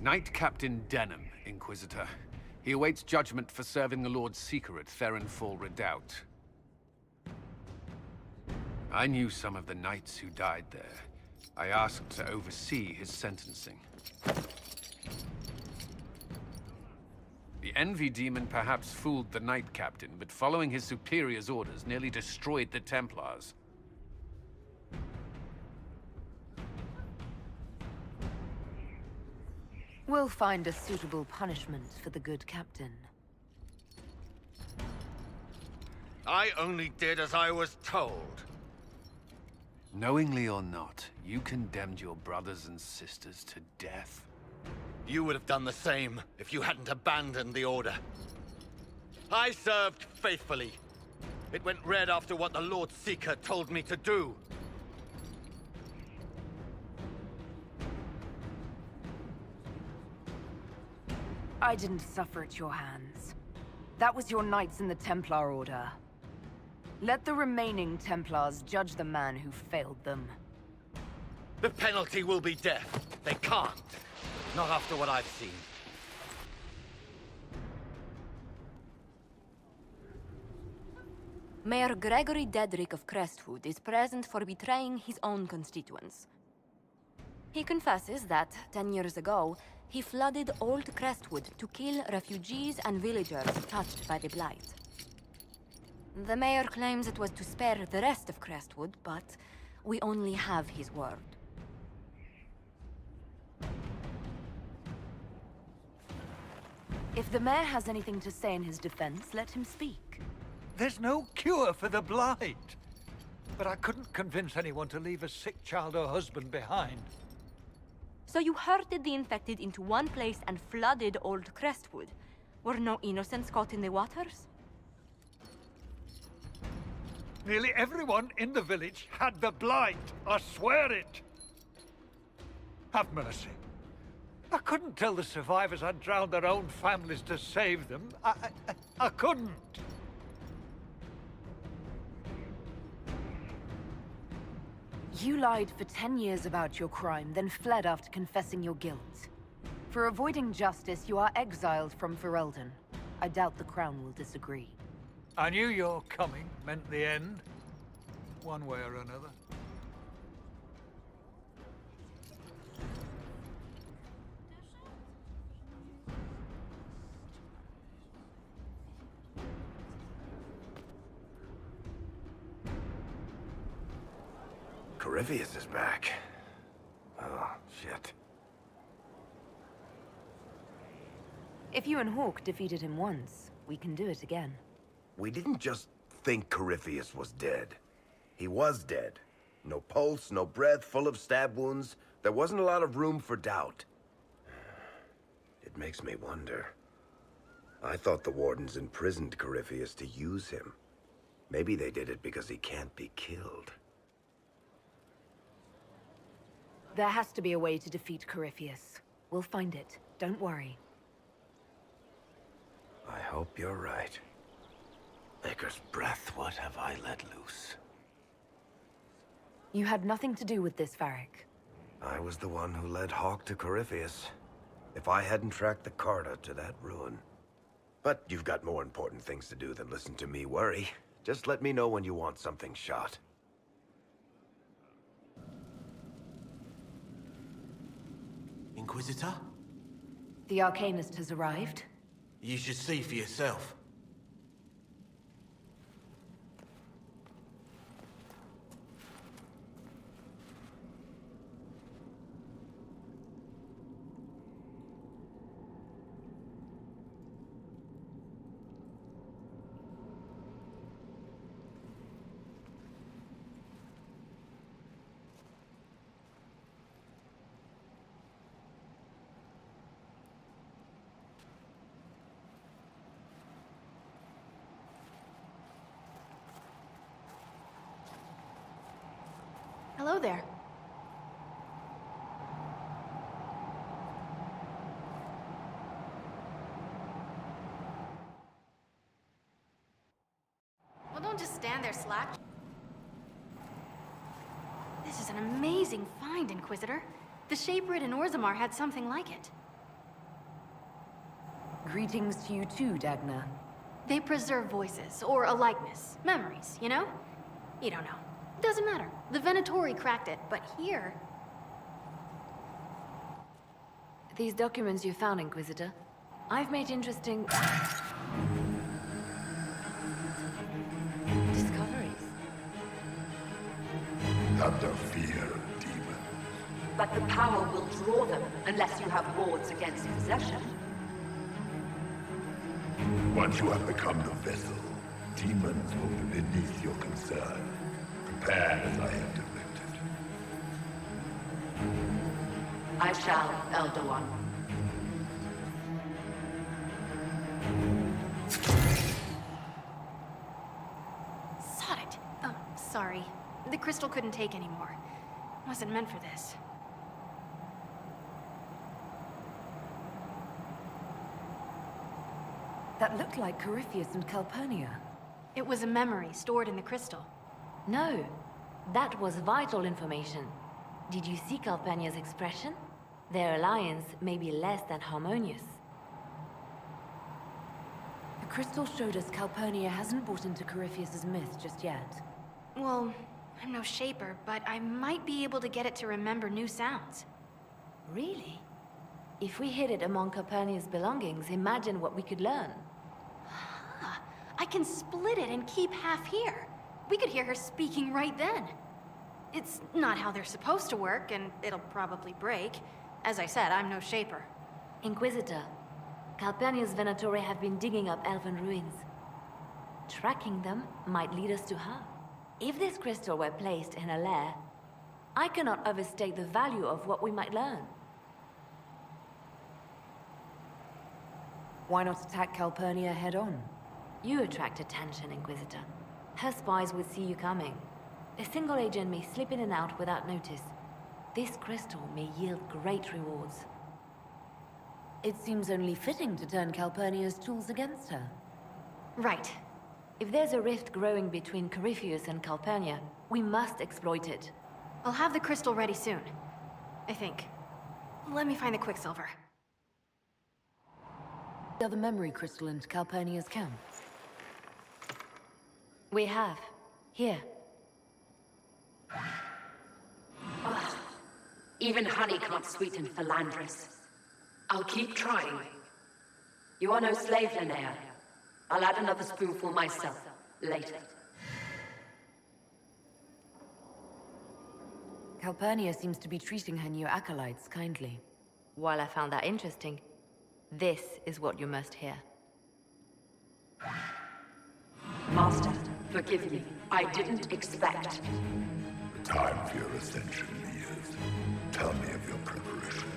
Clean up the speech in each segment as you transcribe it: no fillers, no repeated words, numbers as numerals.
Knight Captain Denham, Inquisitor. He awaits judgment for serving the Lord Seeker at Therenfall Redoubt. I knew some of the knights who died there. I asked to oversee his sentencing. The Envy Demon perhaps fooled the Knight Captain, but following his superior's orders nearly destroyed the Templars. We'll find a suitable punishment for the good captain. I only did as I was told. Knowingly or not, you condemned your brothers and sisters to death. You would have done the same if you hadn't abandoned the Order. I served faithfully. It went red after what the Lord Seeker told me to do. I didn't suffer at your hands. That was your knights in the Templar Order. Let the remaining Templars judge the man who failed them. The penalty will be death. They can't. Not after what I've seen. Mayor Gregory Dedrick of Crestwood is present for betraying his own constituents. He confesses that, 10 years ago, he flooded Old Crestwood to kill refugees and villagers touched by the Blight. The mayor claims it was to spare the rest of Crestwood, but we only have his word. If the mayor has anything to say in his defense, let him speak. There's no cure for the Blight. But I couldn't convince anyone to leave a sick child or husband behind. So you herded the infected into one place and flooded Old Crestwood. Were no innocents caught in the waters? Nearly everyone in the village had the Blight. I swear it. Have mercy. I couldn't tell the survivors I'd drowned their own families to save them. I couldn't. You lied for 10 years about your crime, then fled after confessing your guilt. For avoiding justice, you are exiled from Ferelden. I doubt the Crown will disagree. I knew your coming meant the end, one way or another. Corypheus is back. Oh, shit. If you and Hawke defeated him once, we can do it again. We didn't just think Corypheus was dead. He was dead. No pulse, no breath, full of stab wounds. There wasn't a lot of room for doubt. It makes me wonder. I thought the Wardens imprisoned Corypheus to use him. Maybe they did it because he can't be killed. There has to be a way to defeat Corypheus. We'll find it. Don't worry. I hope you're right. Maker's breath, what have I let loose? You had nothing to do with this, Varric. I was the one who led Hawke to Corypheus. If I hadn't tracked the Carta to that ruin. But you've got more important things to do than listen to me worry. Just let me know when you want something shot. Inquisitor? The Arcanist has arrived. You should see for yourself. Hello there. Well, don't just stand there slack. This is an amazing find, Inquisitor. The Shaperid in Orzammar had something like it. Greetings to you too, Dagna. They preserve voices, or a likeness, memories, you know? You don't know. Doesn't matter. The Venatori cracked it, but here... These documents you found, Inquisitor, I've made interesting... discoveries. Have no fear, demon. But the power will draw them unless you have wards against possession. Once you have become the vessel, demons will be beneath your concern. Prepare as I have directed. I shall, Elder One. Sod it. Oh, sorry. The crystal couldn't take anymore. Wasn't meant for this. That looked like Corypheus and Calpurnia. It was a memory stored in the crystal. No, that was vital information. Did you see Calpurnia's expression? Their alliance may be less than harmonious. The crystal showed us Calpurnia hasn't bought into Corypheus's myth just yet. Well, I'm no shaper, but I might be able to get it to remember new sounds. Really? If we hid it among Calpurnia's belongings, imagine what we could learn. I can split it and keep half here. We could hear her speaking right then. It's not how they're supposed to work, and it'll probably break. As I said, I'm no shaper. Inquisitor, Calpurnia's Venatori have been digging up elven ruins. Tracking them might lead us to her. If this crystal were placed in a lair, I cannot overstate the value of what we might learn. Why not attack Calpurnia head-on? You attract attention, Inquisitor. Her spies would see you coming. A single agent may slip in and out without notice. This crystal may yield great rewards. It seems only fitting to turn Calpurnia's tools against her. Right. If there's a rift growing between Corypheus and Calpurnia, we must exploit it. I'll have the crystal ready soon. I think. Let me find the Quicksilver. The other memory crystal into Calpurnia's camp. We have. Here. Even honey can't sweeten Philandris. I'll keep trying. You are no slave, Linnea. I'll add another spoonful myself, later. Calpurnia seems to be treating her new acolytes kindly. While I found that interesting, this is what you must hear. Master, forgive me. I didn't expect. The time for your ascension nears. Tell me of your preparation.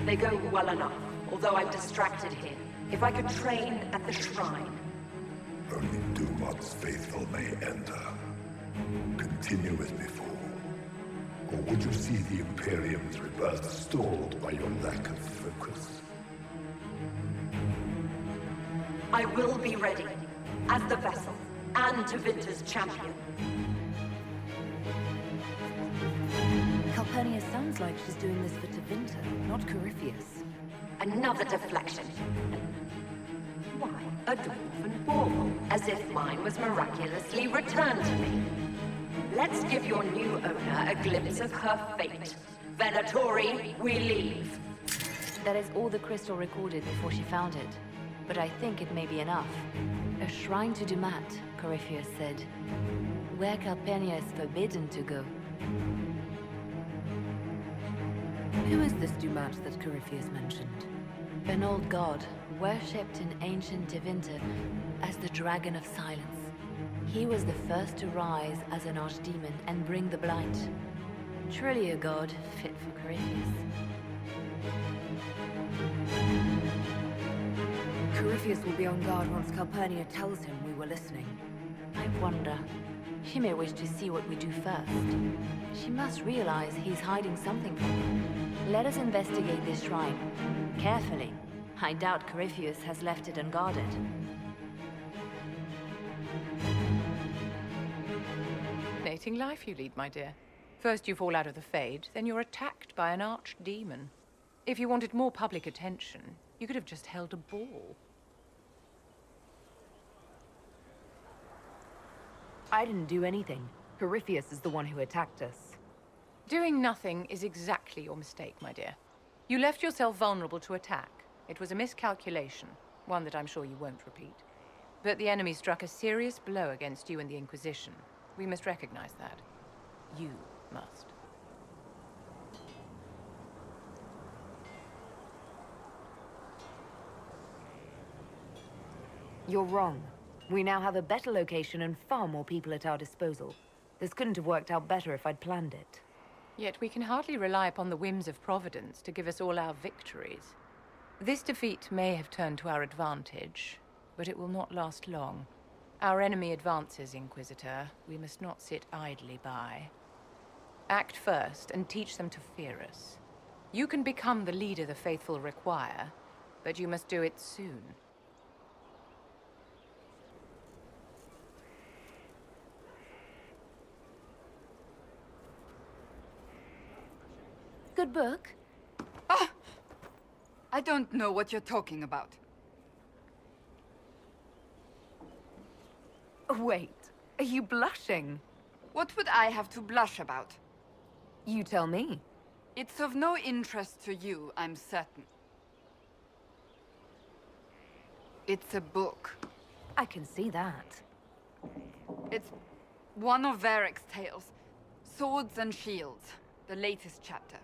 They go well enough, although I'm distracted here. If I could train at the shrine. Only Dumont's faithful may enter. Continue as before. Or would you see the Imperium's rebirth stalled by your lack of focus? I will be ready, as the vessel, and Tevinter's champion. Calpurnia sounds like she's doing this for Tevinter, not Corypheus. Another deflection. Why, a dwarven bauble, as if mine was miraculously returned to me. Let's give your new owner a glimpse of her fate. Venatori, we leave. That is all the crystal recorded before she found it. But I think it may be enough. A shrine to Dumat, Corypheus said. Where Calpurnia is forbidden to go. Who is this Dumat that Corypheus mentioned? An old god, worshipped in ancient Tevinter as the Dragon of Silence. He was the first to rise as an archdemon and bring the blight. Truly a god fit for Corypheus. Corypheus will be on guard once Calpurnia tells him we were listening. I wonder. She may wish to see what we do first. She must realize he's hiding something from her. Let us investigate this shrine. Carefully. I doubt Corypheus has left it unguarded. Fascinating life you lead, my dear. First you fall out of the Fade, then you're attacked by an archdemon. If you wanted more public attention, you could have just held a ball. I didn't do anything. Corypheus is the one who attacked us. Doing nothing is exactly your mistake, my dear. You left yourself vulnerable to attack. It was a miscalculation, one that I'm sure you won't repeat. But the enemy struck a serious blow against you and the Inquisition. We must recognize that. You must. You're wrong. We now have a better location and far more people at our disposal. This couldn't have worked out better if I'd planned it. Yet we can hardly rely upon the whims of Providence to give us all our victories. This defeat may have turned to our advantage, but it will not last long. Our enemy advances, Inquisitor. We must not sit idly by. Act first and teach them to fear us. You can become the leader the faithful require, but you must do it soon. Good book. Ah! I don't know what you're talking about. Wait, are you blushing? What would I have to blush about? You tell me. It's of no interest to you, I'm certain. It's a book. I can see that. It's one of Varric's tales. Swords and Shields, the latest chapter.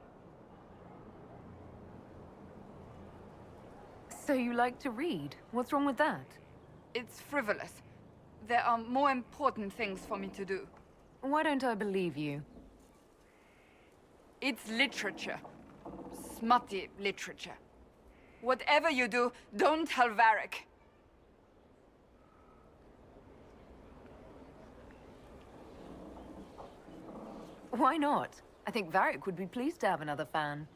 So you like to read? What's wrong with that? It's frivolous. There are more important things for me to do. Why don't I believe you? It's literature. Smutty literature. Whatever you do, don't tell Varric. Why not? I think Varric would be pleased to have another fan.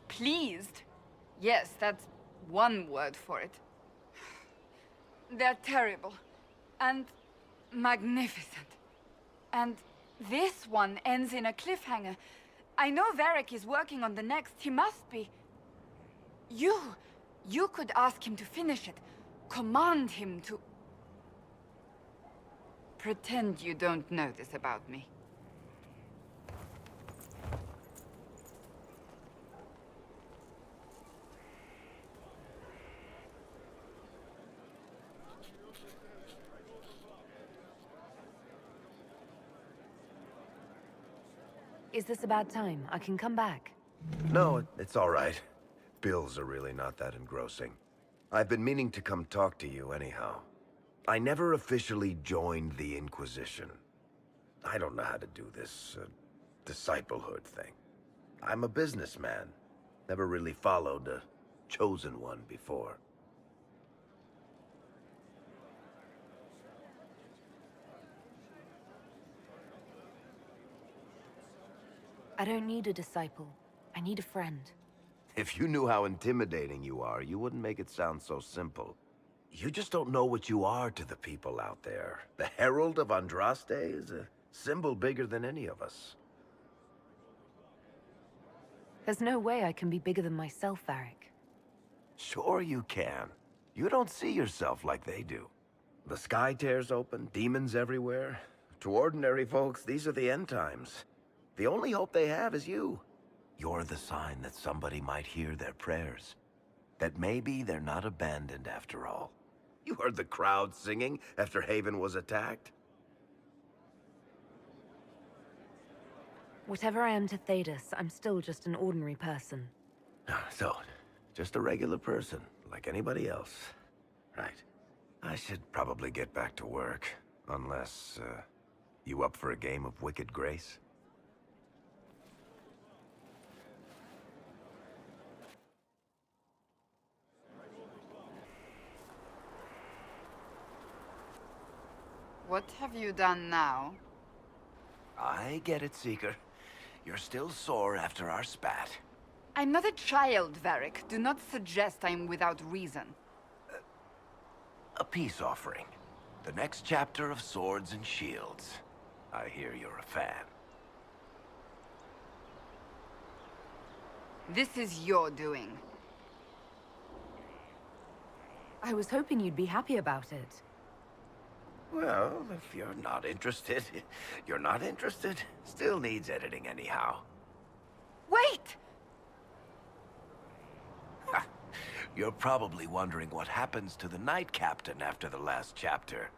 Pleased? Yes, that's one word for it. They're terrible. And magnificent. And this one ends in a cliffhanger. I know Varric is working on the next. He must be. You could ask him to finish it. Command him to... Pretend you don't know this about me. Is this a bad time? I can come back. No, it's all right. Bills are really not that engrossing. I've been meaning to come talk to you anyhow. I never officially joined the Inquisition. I don't know how to do this, disciplehood thing. I'm a businessman. Never really followed a chosen one before. I don't need a disciple. I need a friend. If you knew how intimidating you are, you wouldn't make it sound so simple. You just don't know what you are to the people out there. The Herald of Andraste is a symbol bigger than any of us. There's no way I can be bigger than myself, Varric. Sure you can. You don't see yourself like they do. The sky tears open, demons everywhere. To ordinary folks, these are the end times. The only hope they have is you. You're the sign that somebody might hear their prayers. That maybe they're not abandoned after all. You heard the crowd singing after Haven was attacked? Whatever I am to Thedas, I'm still just an ordinary person. So, just a regular person, like anybody else. Right. I should probably get back to work. Unless, you up for a game of Wicked Grace? What have you done now? I get it, Seeker. You're still sore after our spat. I'm not a child, Varric. Do not suggest I'm without reason. A peace offering. The next chapter of Swords and Shields. I hear you're a fan. This is your doing. I was hoping you'd be happy about it. Well, if you're not interested, you're not interested. Still needs editing anyhow. Wait! You're probably wondering what happens to the Knight Captain after the last chapter.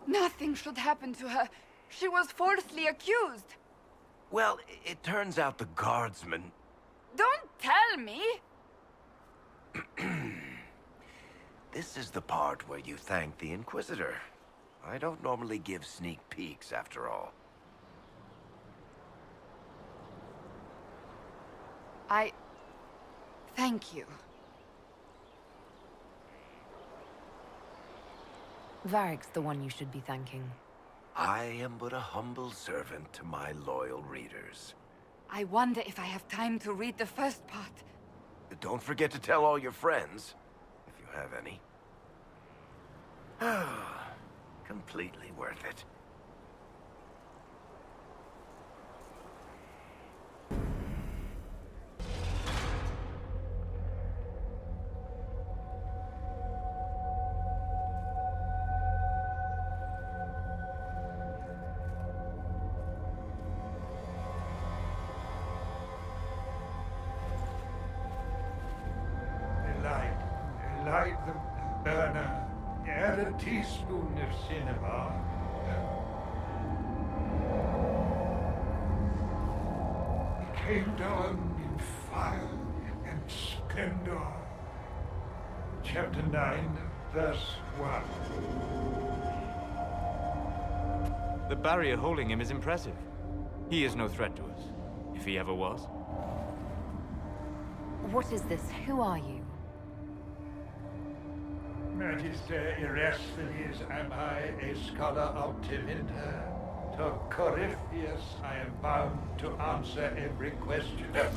Nothing should happen to her. She was falsely accused. Well, it turns out the guardsmen... Don't tell me! This is the part where you thank the Inquisitor. I don't normally give sneak peeks, after all. Thank you. Varric's the one you should be thanking. I am but a humble servant to my loyal readers. I wonder if I have time to read the first part. Don't forget to tell all your friends, if you have any. Completely worth it. Light the burner. Add a teaspoon of cinema. He came down in fire and splendor. Chapter 9, verse 1. The barrier holding him is impressive. He is no threat to us, if he ever was. What is this? Who are you? Magister Erasphines, am I a scholar of Tevinter? To Corypheus I am bound to answer every question. For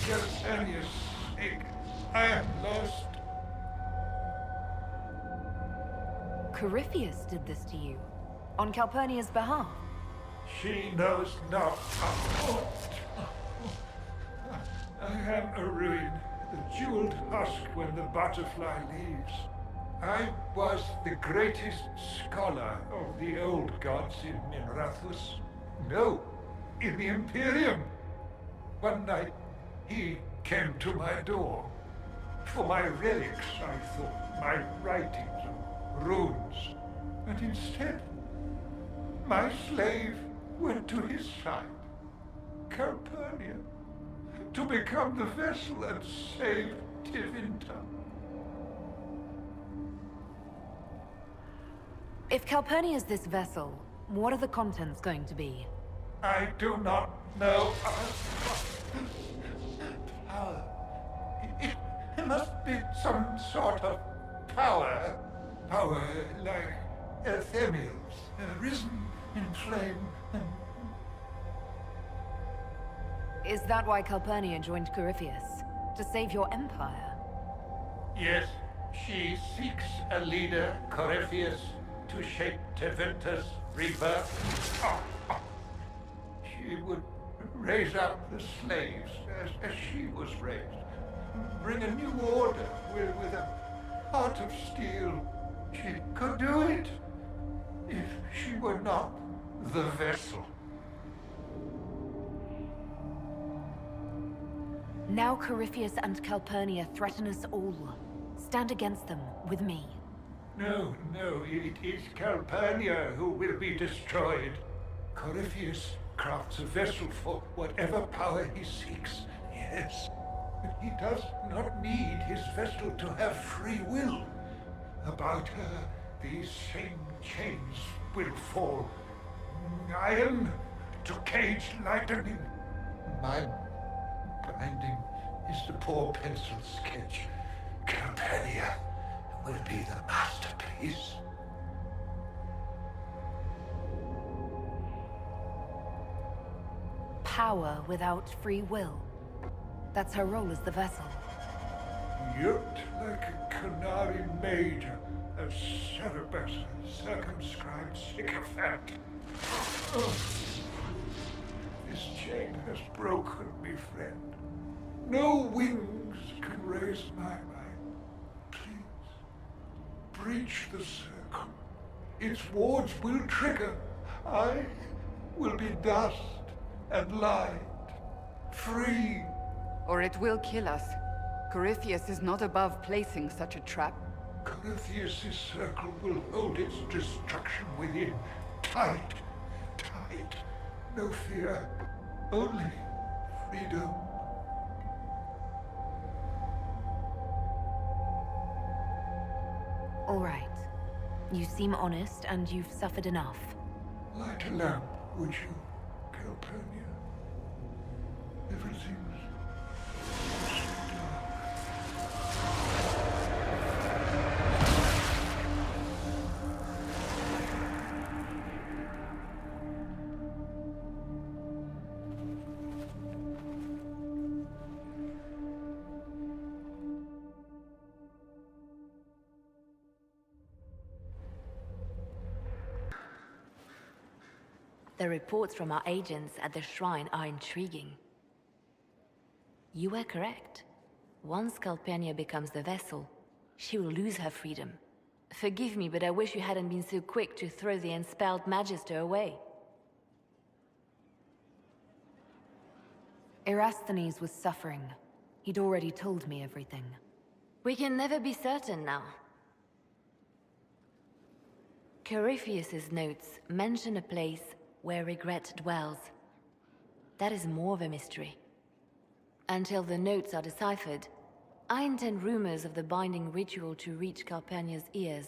Calpurnia's sake, I am lost. Corypheus did this to you? On Calpurnia's behalf? She knows not. I am a ruin. The jeweled husk when the butterfly leaves. I was the greatest scholar of the old gods in Minrathus. No, in the Imperium. One night, he came to my door. For my relics, I thought, my writings and runes. But instead, my slave went to his side, Calpurnia, to become the vessel and save Tevinter. If Calpurnia is this vessel, what are the contents going to be? I do not know. Power. It must be some sort of power. Power like Ephemials, risen in flame. Is that why Calpurnia joined Corypheus? To save your empire? Yes, she seeks a leader, Corypheus, to shape Tevinter's rebirth. She would raise up the slaves as she was raised. Bring a new order with a heart of steel. She could do it if she were not the vessel. Now Corypheus and Calpurnia threaten us all. Stand against them, with me. No, it is Calpurnia who will be destroyed. Corypheus crafts a vessel for whatever power he seeks, yes. But he does not need his vessel to have free will. About her, these same chains will fall. Iron to cage lightning. My binding is the poor pencil sketch. Calpurnia will be the masterpiece. Power without free will. That's her role as the vessel. Yoked like a Canary maid, a Cerberus, circumscribed sycophant. This chain has broken me, friend. No wings can raise my mind. Please, breach the circle. Its wards will trigger. I will be dust and light. Free. Or it will kill us. Corypheus is not above placing such a trap. Corypheus' circle will hold its destruction within. Tight, tight. No fear. Only freedom. All right. You seem honest, and you've suffered enough. Light a lamp, would you, Calpurnia? Everything's so dark. The reports from our agents at the shrine are intriguing. You were correct. Once Calpurnia becomes the vessel, she will lose her freedom. Forgive me, but I wish you hadn't been so quick to throw the Enspelled Magister away. Erasthenes was suffering. He'd already told me everything. We can never be certain now. Corypheus's notes mention a place where regret dwells. That is more of a mystery. Until the notes are deciphered, I intend rumors of the binding ritual to reach Calpurnia's ears.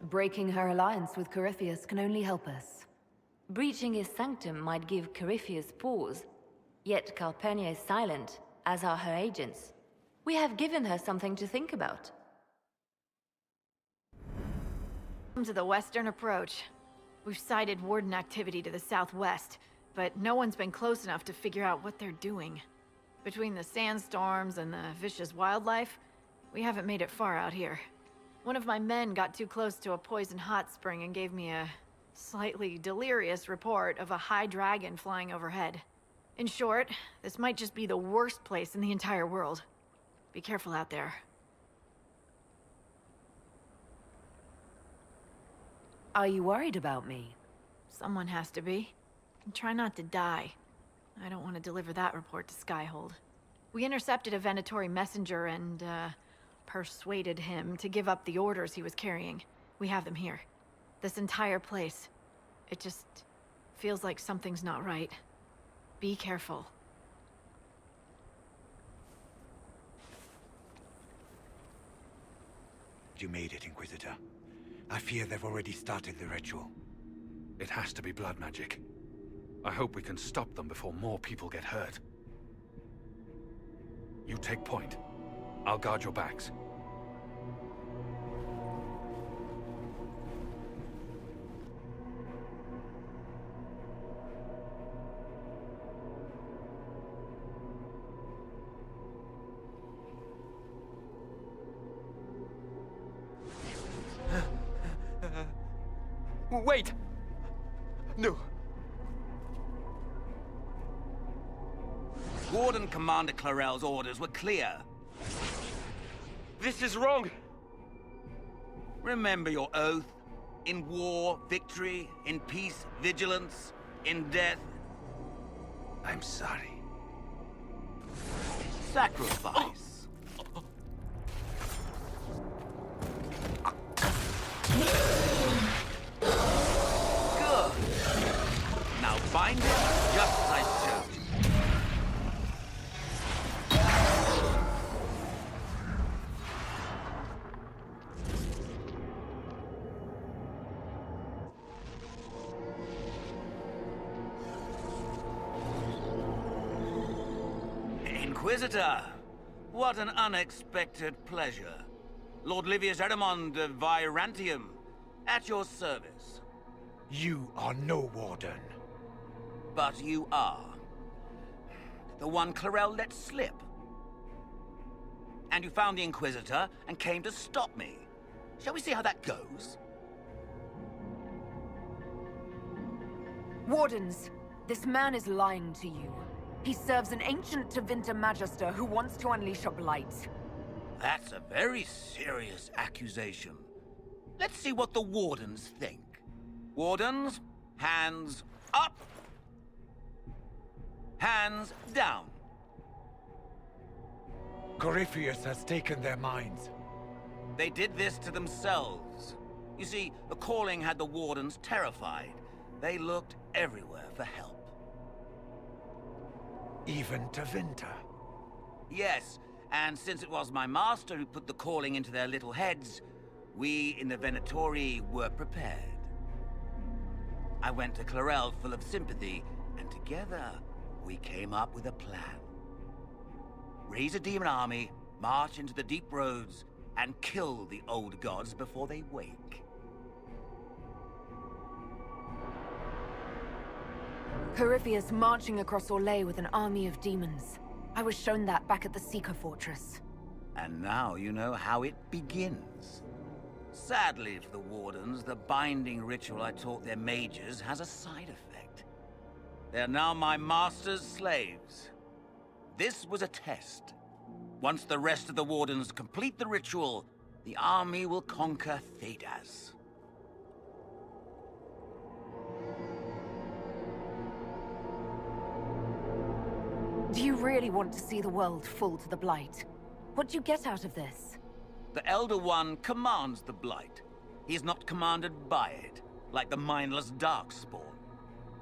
Breaking her alliance with Corypheus can only help us. Breaching his sanctum might give Corypheus pause, yet Calpurnia is silent, as are her agents. We have given her something to think about. To the western approach. We've sighted Warden activity to the southwest, but no one's been close enough to figure out what they're doing. Between the sandstorms and the vicious wildlife, we haven't made it far out here. One of my men got too close to a poison hot spring and gave me a slightly delirious report of a high dragon flying overhead. In short, this might just be the worst place in the entire world. Be careful out there. Are you worried about me? Someone has to be. And try not to die. I don't want to deliver that report to Skyhold. We intercepted a Venatori messenger and, persuaded him to give up the orders he was carrying. We have them here. This entire place. It just feels like something's not right. Be careful. You made it, Inquisitor. I fear they've already started the ritual. It has to be blood magic. I hope we can stop them before more people get hurt. You take point. I'll guard your backs. Wait! No. Warden Commander Clarel's orders were clear. This is wrong! Remember your oath. In war, victory. In peace, vigilance. In death... I'm sorry. Sacrifice. Good. Now bind it just as I showed you. Inquisitor, what an unexpected pleasure. Lord Livius Erimond of Virantium, at your service. You are no warden. But you are. The one Clarel let slip. And you found the Inquisitor and came to stop me. Shall we see how that goes? Wardens, this man is lying to you. He serves an ancient Tevinter Magister who wants to unleash a blight. That's a very serious accusation. Let's see what the Wardens think. Wardens, hands up. Hands down. Corypheus has taken their minds. They did this to themselves. You see, the calling had the Wardens terrified. They looked everywhere for help. Even Tevinter? Yes, and since it was my master who put the calling into their little heads, we in the Venatori were prepared. I went to Clarel full of sympathy, and together we came up with a plan. Raise a demon army, march into the deep roads, and kill the old gods before they wake. Corypheus marching across Orlais with an army of demons. I was shown that back at the Seeker Fortress. And now you know how it begins. Sadly for the Wardens, the binding ritual I taught their mages has a side effect. They're now my master's slaves. This was a test. Once the rest of the Wardens complete the ritual, the army will conquer Thedas. Do you really want to see the world fall to the Blight? What do you get out of this? The Elder One commands the Blight. He is not commanded by it, like the mindless Darkspawn.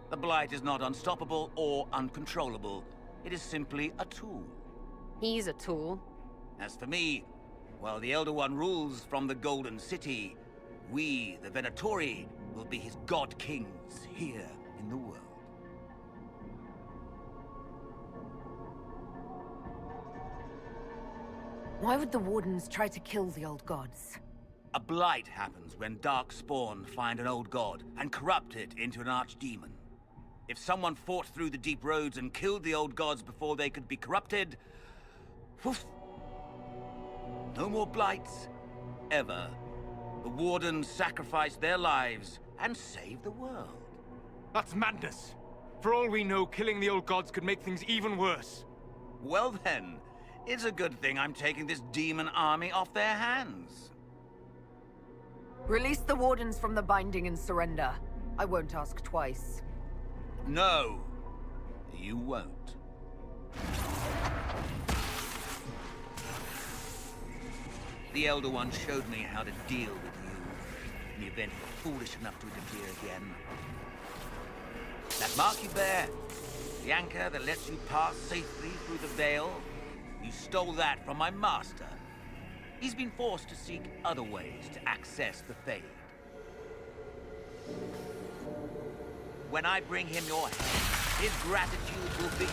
The Blight is not unstoppable or uncontrollable. It is simply a tool. He's a tool. As for me, while the Elder One rules from the Golden City, we, the Venatori, will be his god kings here in the world. Why would the Wardens try to kill the old gods? A blight happens when Darkspawn find an old god and corrupt it into an archdemon. If someone fought through the deep roads and killed the old gods before they could be corrupted, woof, no more blights, ever. The Wardens sacrificed their lives and saved the world. That's madness. For all we know, killing the old gods could make things even worse. Well then, it's a good thing I'm taking this demon army off their hands. Release the Wardens from the binding and surrender. I won't ask twice. No, you won't. The Elder One showed me how to deal with you in the event you're foolish enough to interfere again. That mark you bear, the anchor that lets you pass safely through the veil, you stole that from my master. He's been forced to seek other ways to access the Fade. When I bring him your head, his gratitude will be...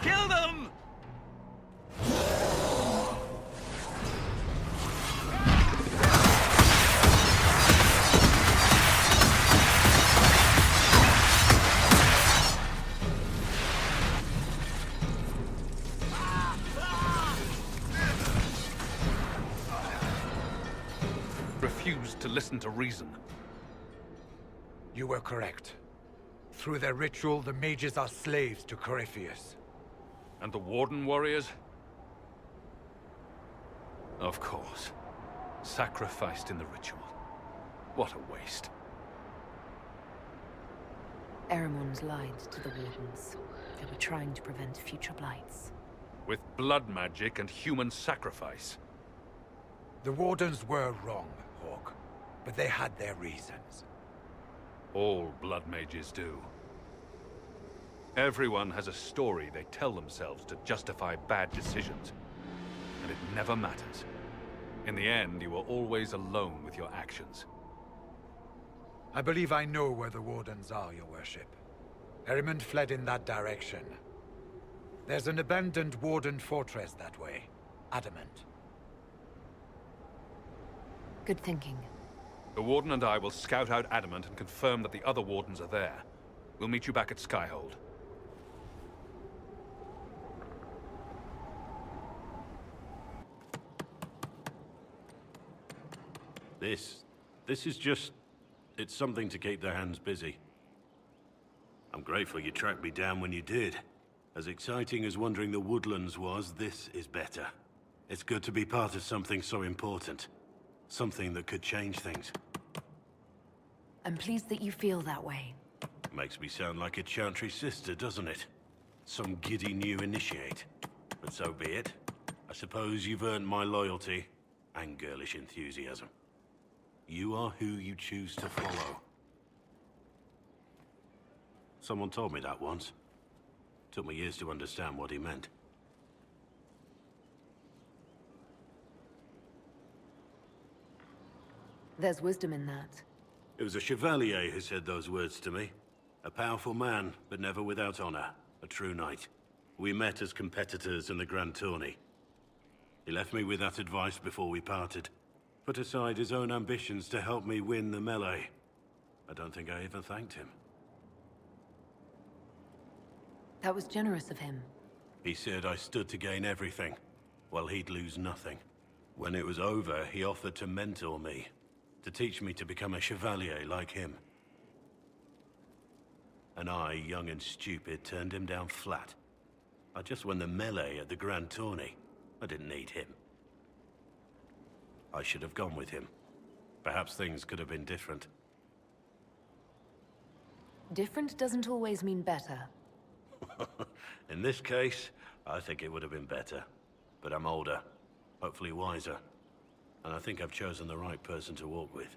Kill them! Refused to listen to reason. You were correct. Through their ritual, the mages are slaves to Corypheus. And the Warden warriors? Of course. Sacrificed in the ritual. What a waste. Eramon's lied to the Wardens. They were trying to prevent future blights. With blood magic and human sacrifice. The Wardens were wrong, Hawk. But they had their reasons. All blood mages do. Everyone has a story they tell themselves to justify bad decisions. And it never matters. In the end, you are always alone with your actions. I believe I know where the Wardens are, Your Worship. Erimond fled in that direction. There's an abandoned Warden fortress that way. Adamant. Good thinking. The Warden and I will scout out Adamant and confirm that the other Wardens are there. We'll meet you back at Skyhold. This is just... it's something to keep their hands busy. I'm grateful you tracked me down when you did. As exciting as wandering the woodlands was, this is better. It's good to be part of something so important. Something that could change things. I'm pleased that you feel that way. Makes me sound like a Chantry sister, doesn't it? Some giddy new initiate. But so be it. I suppose you've earned my loyalty and girlish enthusiasm. You are who you choose to follow. Someone told me that once. Took me years to understand what he meant. There's wisdom in that. It was a chevalier who said those words to me. A powerful man, but never without honor. A true knight. We met as competitors in the Grand Tourney. He left me with that advice before we parted. Put aside his own ambitions to help me win the melee. I don't think I even thanked him. That was generous of him. He said I stood to gain everything, while he'd lose nothing. When it was over, he offered to mentor me. To teach me to become a chevalier like him. And I, young and stupid, turned him down flat. I just won the melee at the Grand Tourney. I didn't need him. I should have gone with him. Perhaps things could have been different. Different doesn't always mean better. In this case, I think it would have been better. But I'm older, hopefully wiser. And I think I've chosen the right person to walk with.